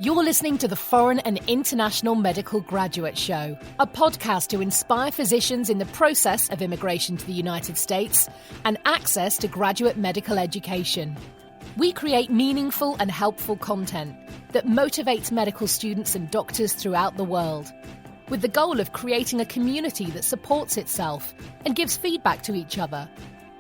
You're listening to the Foreign and International Medical Graduate Show, a podcast to inspire physicians in the process of immigration to the United States and access to graduate medical education. We create meaningful and helpful content that motivates medical students and doctors throughout the world, with the goal of creating a community that supports itself and gives feedback to each other,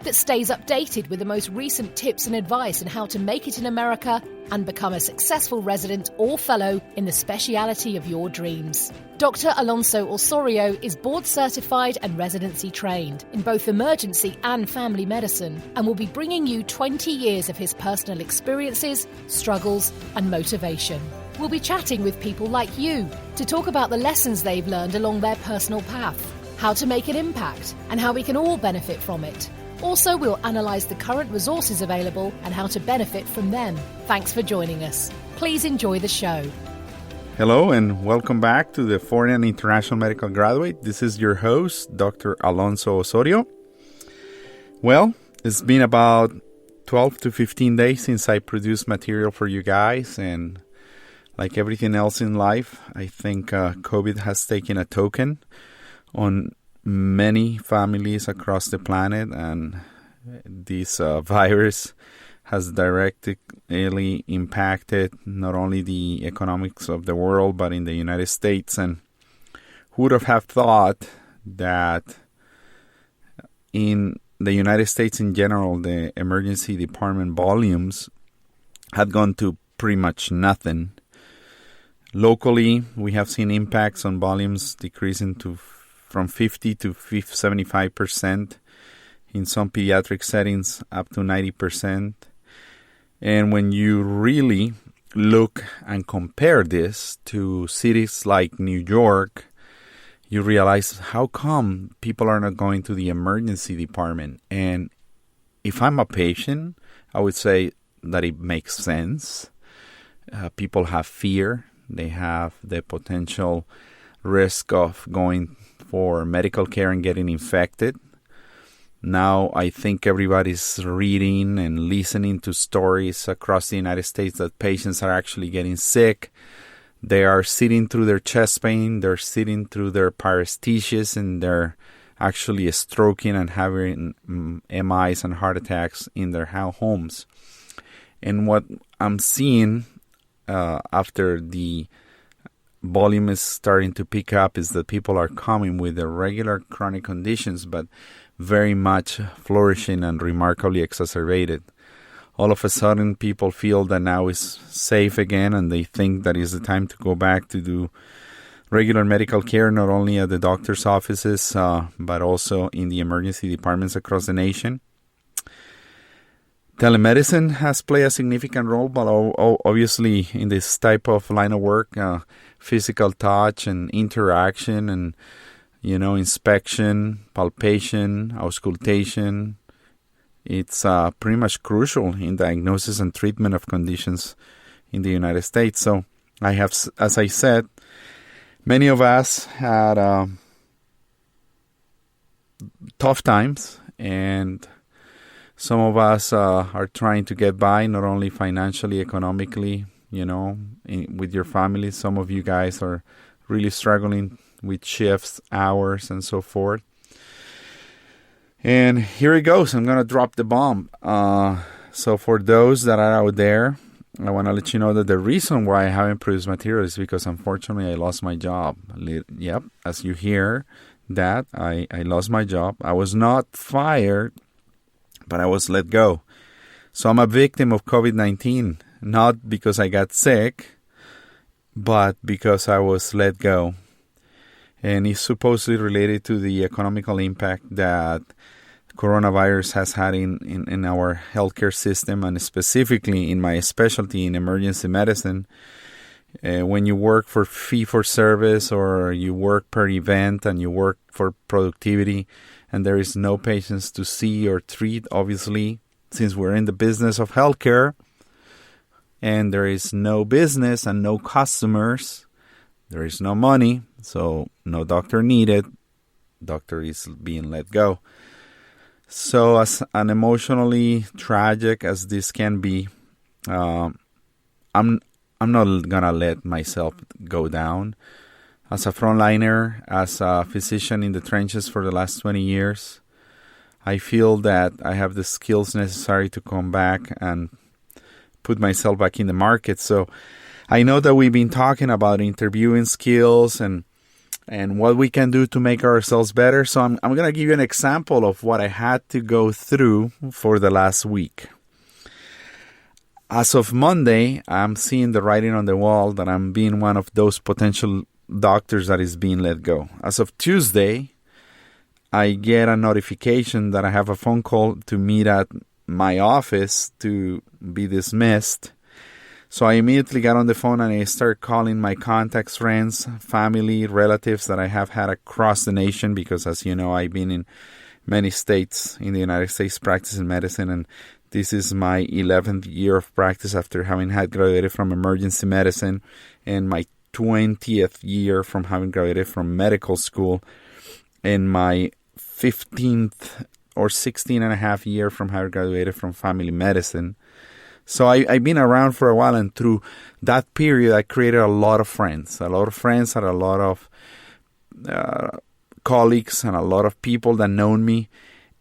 that stays updated with the most recent tips and advice on how to make it in America and become a successful resident or fellow in the speciality of your dreams. Dr. Alonso Osorio is board certified and residency trained in both emergency and family medicine and will be bringing you 20 years of his personal experiences, struggles, and motivation. We'll be chatting with people like you to talk about the lessons they've learned along their personal path, how to make an impact, and how we can all benefit from it. Also, we'll analyse the current resources available and how to benefit from them. Thanks for joining us. Please enjoy the show. Hello and welcome back to the Foreign and International Medical Graduate. This is your host, Dr. Alonso Osorio. Well, it's been about 12 to 15 days since I produced material for you guys, and like everything else in life, I think COVID has taken a token on many families across the planet, and this virus has directly impacted not only the economics of the world but in the United States. And who would have thought that in the United States in general, the emergency department volumes had gone to pretty much nothing. Locally, we have seen impacts on volumes decreasing from 50 to 75%, in some pediatric settings up to 90%. And when you really look and compare this to cities like New York, you realize how come people are not going to the emergency department. And if I'm a patient, I would say that it makes sense. People have fear. They have the potential risk of going for medical care and getting infected. Now I think everybody's reading and listening to stories across the United States that patients are actually getting sick. They are sitting through their chest pain, they're sitting through their paresthesias, and they're actually stroking and having MIs and heart attacks in their homes. And what I'm seeing after the volume is starting to pick up is that people are coming with the regular chronic conditions, but very much flourishing and remarkably exacerbated. All of a sudden, people feel that now is safe again, and they think that is the time to go back to do regular medical care, not only at the doctor's offices, but also in the emergency departments across the nation. Telemedicine has played a significant role, but obviously in this type of line of work, physical touch and interaction and, inspection, palpation, auscultation, it's pretty much crucial in diagnosis and treatment of conditions in the United States. So I have, as I said, many of us had tough times, and some of us are trying to get by, not only financially, economically, with your family. Some of you guys are really struggling with shifts, hours, and so forth. And here it goes. I'm going to drop the bomb. So for those that are out there, I want to let you know that the reason why I haven't produced material is because, unfortunately, I lost my job. Yep, as you hear that, I lost my job. I was not fired, but I was let go. So I'm a victim of COVID-19, not because I got sick, but because I was let go. And it's supposedly related to the economical impact that coronavirus has had in our healthcare system, and specifically in my specialty in emergency medicine. When you work for fee-for-service, or you work per event and you work for productivity, and there is no patients to see or treat, obviously, since we're in the business of healthcare, and there is no business and no customers, there is no money, so no doctor needed, doctor is being let go. So as an emotionally tragic as this can be, I'm I'm not going to let myself go down. As a frontliner, as a physician in the trenches for the last 20 years, I feel that I have the skills necessary to come back and put myself back in the market. So I know that we've been talking about interviewing skills and what we can do to make ourselves better. So I'm going to give you an example of what I had to go through for the last week. As of Monday, I'm seeing the writing on the wall that I'm being one of those potential doctors that is being let go. As of Tuesday, I get a notification that I have a phone call to meet at my office to be dismissed. So I immediately got on the phone and I started calling my contacts, friends, family, relatives that I have had across the nation because, as you know, I've been in many states in the United States practicing medicine, and this is my 11th year of practice after having had graduated from emergency medicine and my 20th year from having graduated from medical school and my 15th or 16 and a half year from having graduated from family medicine. So I've been around for a while, and through that period, I created a lot of friends and a lot of colleagues and a lot of people that know me.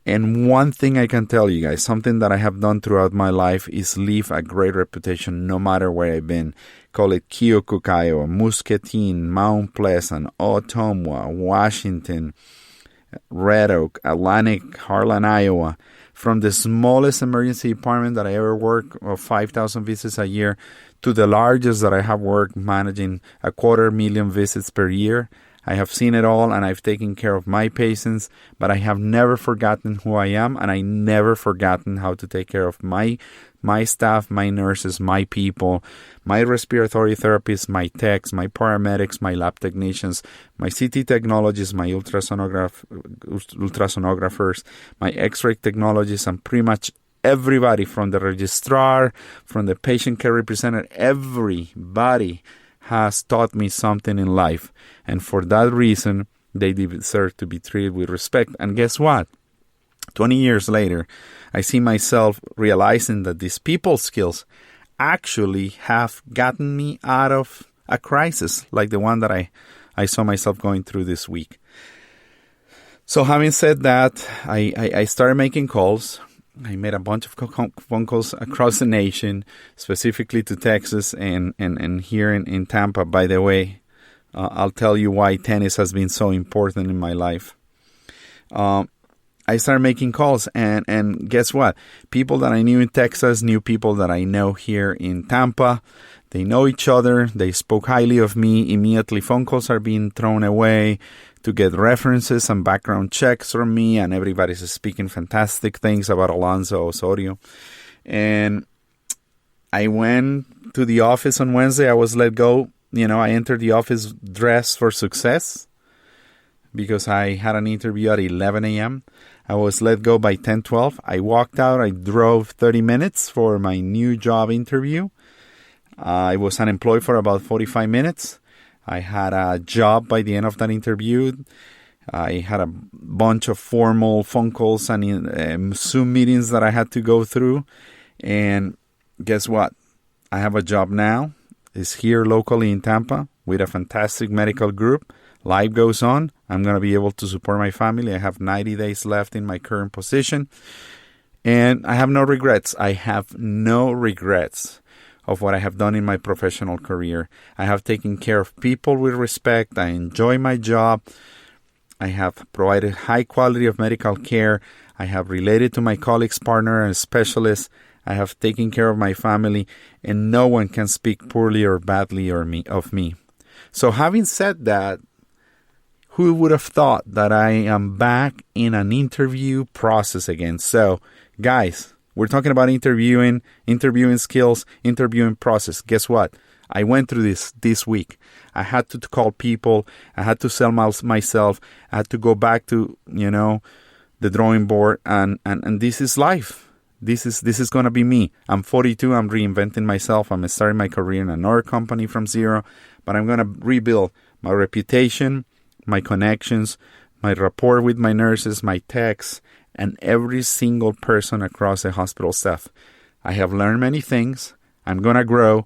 And one thing I can tell you guys, something that I have done throughout my life is leave a great reputation no matter where I've been. Call it Keokuk, Iowa, Muscatine, Mount Pleasant, Ottumwa, Washington, Red Oak, Atlantic, Harlan, Iowa. From the smallest emergency department that I ever worked, of 5,000 visits a year, to the largest that I have worked, managing 250,000 visits per year. I have seen it all, and I've taken care of my patients, but I have never forgotten who I am, and I never forgotten how to take care of my staff, my nurses, my people, my respiratory therapists, my techs, my paramedics, my lab technicians, my CT technologists, my ultrasonographers, my X-ray technologists, and pretty much everybody from the registrar, from the patient care representative, everybody has taught me something in life. And for that reason, they deserve to be treated with respect. And guess what? 20 years later, I see myself realizing that these people skills actually have gotten me out of a crisis like the one that I saw myself going through this week. So having said that, I started making calls. I made a bunch of phone calls across the nation, specifically to Texas and here in Tampa. By the way, I'll tell you why tennis has been so important in my life. I started making calls, and guess what? People that I knew in Texas knew people that I know here in Tampa. They know each other. They spoke highly of me. Immediately, phone calls are being thrown away to get references and background checks from me, and everybody's speaking fantastic things about Alonso Osorio. And I went to the office on Wednesday. I was let go. I entered the office dressed for success because I had an interview at 11 a.m. I was let go by 10:12. I walked out. I drove 30 minutes for my new job interview. I was unemployed for about 45 minutes. I had a job by the end of that interview. I had a bunch of formal phone calls and Zoom meetings that I had to go through. And guess what? I have a job now. It's here locally in Tampa with a fantastic medical group. Life goes on. I'm going to be able to support my family. I have 90 days left in my current position. And I have no regrets. I have no regrets of what I have done in my professional career. I have taken care of people with respect. I enjoy my job. I have provided high quality of medical care. I have related to my colleagues, partner, and specialists. I have taken care of my family, and no one can speak poorly or badly of me. So having said that, who would have thought that I am back in an interview process again? So, guys, we're talking about interviewing skills, interviewing process. Guess what? I went through this week. I had to call people. I had to sell myself. I had to go back to, the drawing board. And this is life. This is going to be me. I'm 42. I'm reinventing myself. I'm starting my career in another company from zero. But I'm going to rebuild my reputation, my connections, my rapport with my nurses, my techs, and every single person across the hospital staff. I have learned many things. I'm going to grow.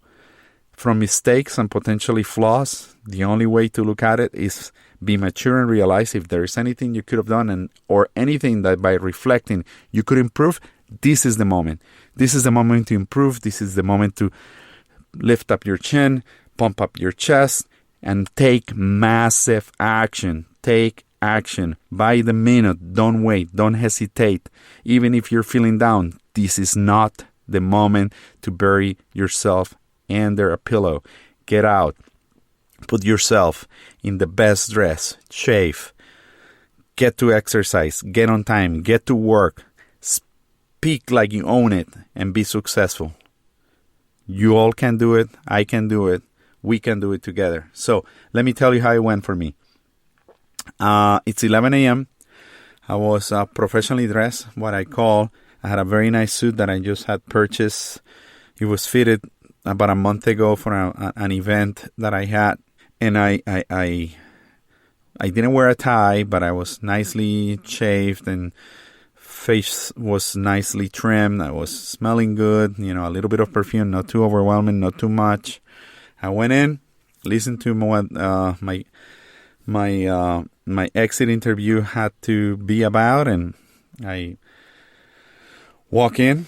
from mistakes and potentially flaws. The only way to look at it is be mature and realize if there is anything you could have done or anything that by reflecting you could improve. This is the moment. This is the moment to improve. This is the moment to lift up your chin, pump up your chest, and take massive action. Take action by the minute. Don't wait. Don't hesitate. Even if you're feeling down, this is not the moment to bury yourself under a pillow. Get out. Put yourself in the best dress. Shave. Get to exercise. Get on time. Get to work. Speak like you own it and be successful. You all can do it. I can do it. We can do it together. So let me tell you how it went for me. It's 11 a.m. I was professionally dressed, what I had a very nice suit that I just had purchased. It was fitted about a month ago for an event that I had. And I didn't wear a tie, but I was nicely shaved and face was nicely trimmed. I was smelling good, a little bit of perfume, not too overwhelming, not too much. I went in, listened to what my exit interview had to be about, and I walk in.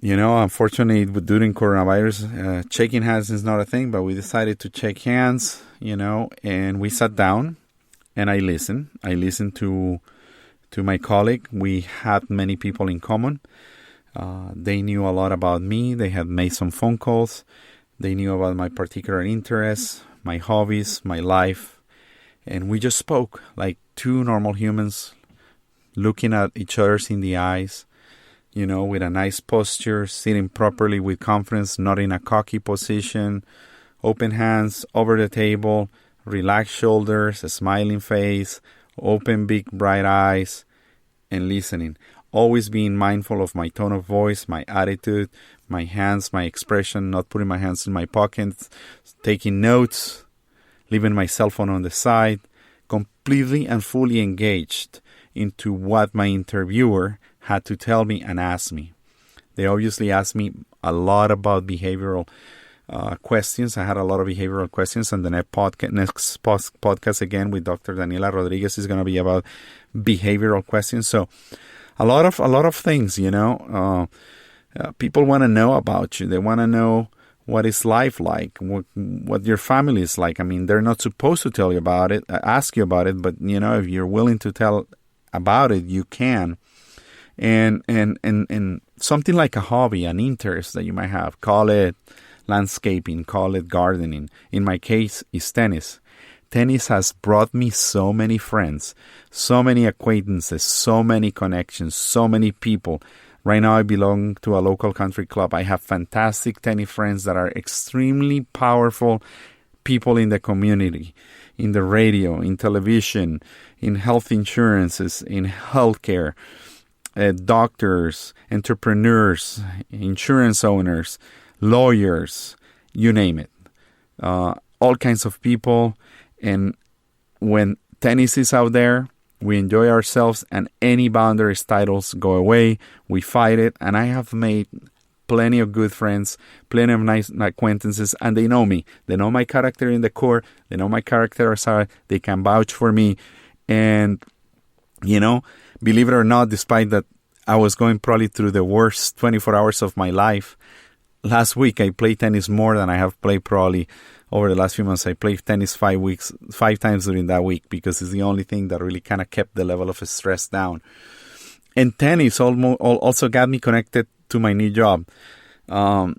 Unfortunately, during coronavirus, shaking hands is not a thing, but we decided to shake hands, and we sat down, and I listened. I listened to my colleague. We had many people in common. They knew a lot about me. They had made some phone calls. They knew about my particular interests, my hobbies, my life. And we just spoke like two normal humans, looking at each other in the eyes, with a nice posture, sitting properly with confidence, not in a cocky position, open hands over the table, relaxed shoulders, a smiling face, open big bright eyes, and listening. Always being mindful of my tone of voice, my attitude, my hands, my expression, not putting my hands in my pockets, taking notes, leaving my cell phone on the side, completely and fully engaged into what my interviewer had to tell me and ask me. They obviously asked me a lot about behavioral questions. I had a lot of behavioral questions, and the next podcast again with Dr. Daniela Rodriguez is going to be about behavioral questions. So a lot of things, people want to know about you. They want to know what is life like, what your family is like. I mean, they're not supposed to tell you about it, ask you about it, but if you're willing to tell about it, you can. And something like a hobby, an interest that you might have, call it landscaping, call it gardening. In my case, it's tennis. Tennis has brought me so many friends, so many acquaintances, so many connections, so many people. Right now, I belong to a local country club. I have fantastic tennis friends that are extremely powerful people in the community, in the radio, in television, in health insurances, in healthcare, doctors, entrepreneurs, insurance owners, lawyers, you name it. All kinds of people. And when tennis is out there, we enjoy ourselves, and any boundaries titles go away. We fight it, and I have made plenty of good friends, plenty of nice acquaintances, and they know me. They know my character in the core. They know my character aside. They can vouch for me. And, believe it or not, despite that I was going probably through the worst 24 hours of my life, last week I played tennis more than I have played probably over the last few months. I played tennis 5 times during that week, because it's the only thing that really kind of kept the level of stress down. And tennis also got me connected to my new job. A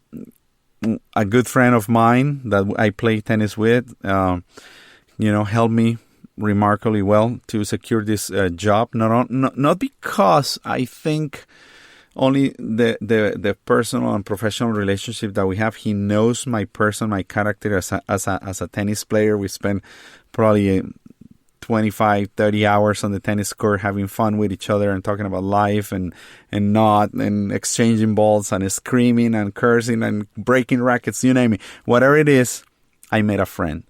good friend of mine that I play tennis with, helped me remarkably well to secure this job. Not because I think only the personal and professional relationship that we have. He knows my person, my character as a tennis player. We spend probably 25, 30 hours on the tennis court having fun with each other and talking about life and exchanging balls and screaming and cursing and breaking rackets, you name it. Whatever it is, I made a friend.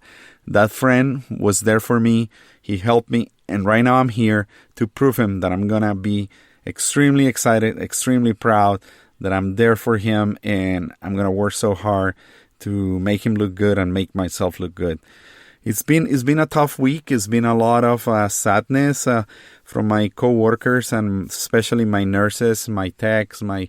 That friend was there for me. He helped me. And right now I'm here to prove him that I'm going to be extremely excited, extremely proud that I'm there for him, and I'm going to work so hard to make him look good and make myself look good. It's been a tough week. It's been a lot of sadness from my coworkers and especially my nurses, my techs, my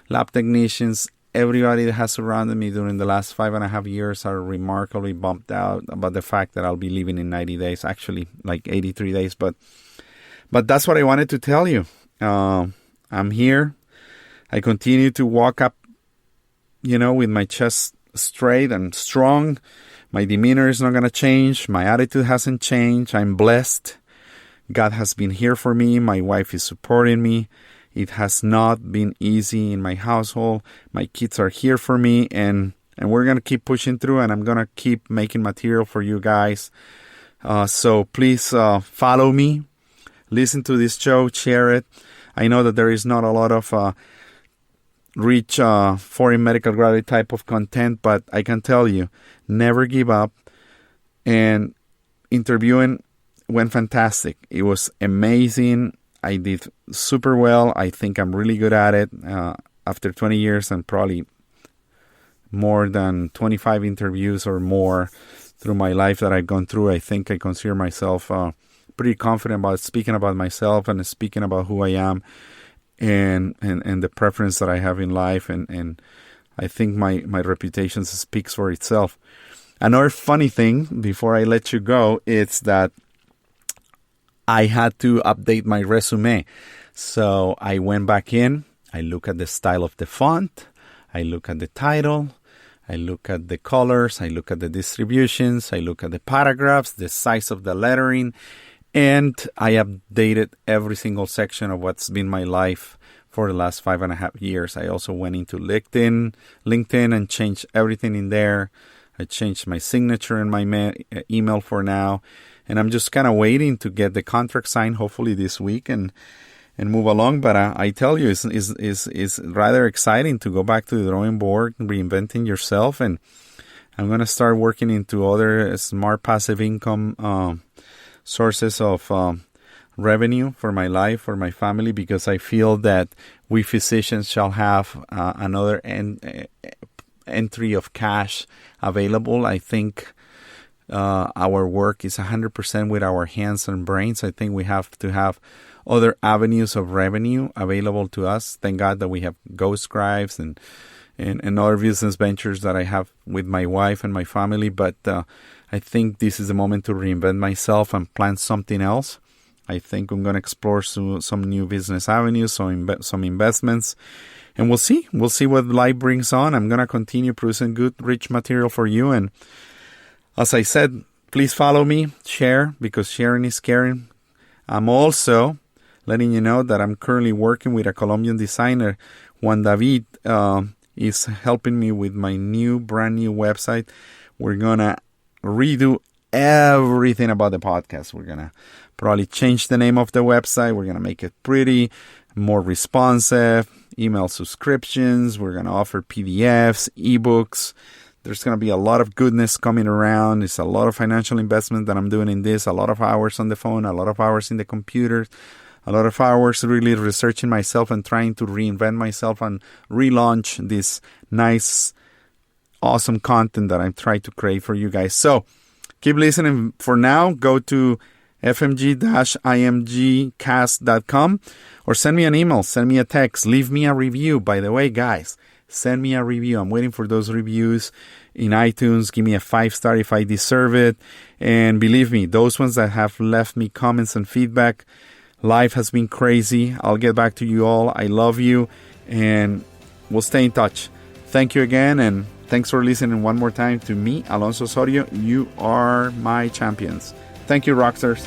lab technicians. Everybody that has surrounded me during the last 5.5 years are remarkably bummed out about the fact that I'll be leaving in 90 days, actually like 83 days. But that's what I wanted to tell you. I'm here. I continue to walk up, with my chest straight and strong. My demeanor is not going to change. My attitude hasn't changed. I'm blessed. God has been here for me. My wife is supporting me. It has not been easy in my household. My kids are here for me, and we're going to keep pushing through, and I'm going to keep making material for you guys. So please follow me. Listen to this show. Share it. I know that there is not a lot of rich foreign medical graduate type of content, but I can tell you, never give up. And interviewing went fantastic. It was amazing. I did super well. I think I'm really good at it. After 20 years and probably more than 25 interviews or more through my life that I've gone through, I think I consider myself pretty confident about speaking about myself and speaking about who I am and the preference that I have in life. And I think my reputation speaks for itself. Another funny thing before I let you go is that I had to update my resume. So I went back in. I look at the style of the font. I look at the title. I look at the colors. I look at the distributions. I look at the paragraphs, the size of the lettering. And I updated every single section of what's been my life for the last 5.5 years. I also went into LinkedIn and changed everything in there. I changed my signature and my email for now. And I'm just kind of waiting to get the contract signed, hopefully this week, and move along. But I tell you, it's rather exciting to go back to the drawing board, reinventing yourself. And I'm going to start working into other smart passive income sources of revenue for my life, for my family, because I feel that we physicians shall have another entry of cash available. I think our work is 100% with our hands and brains. I think we have to have other avenues of revenue available to us. Thank God that we have Ghost Scribes and other business ventures that I have with my wife and my family. But I think this is the moment to reinvent myself and plan something else. I think I'm going to explore some new business avenues, some investments, and we'll see. We'll see what life brings on. I'm going to continue producing good, rich material for you. And as I said, please follow me, share, because sharing is caring. I'm also letting you know that I'm currently working with a Colombian designer. Juan David is helping me with my brand new website. We're going to redo everything about the podcast. We're going to probably change the name of the website. We're going to make it pretty, more responsive, email subscriptions. We're going to offer PDFs, ebooks. There's going to be a lot of goodness coming around. It's a lot of financial investment that I'm doing in this, a lot of hours on the phone, a lot of hours in the computer, a lot of hours really researching myself and trying to reinvent myself and relaunch this nice, awesome content that I'm trying to create for you guys. So keep listening. For now, go to fmg-imgcast.com or send me an email, send me a text, leave me a review. By the way, guys, send me a review. I'm waiting for those reviews in iTunes. Give me a 5-star if I deserve it. And believe me, those ones that have left me comments and feedback, life has been crazy. I'll get back to you all. I love you, and we'll stay in touch. Thank you again, and thanks for listening one more time to me, Alonso Osorio. You are my champions. Thank you, Rockstars.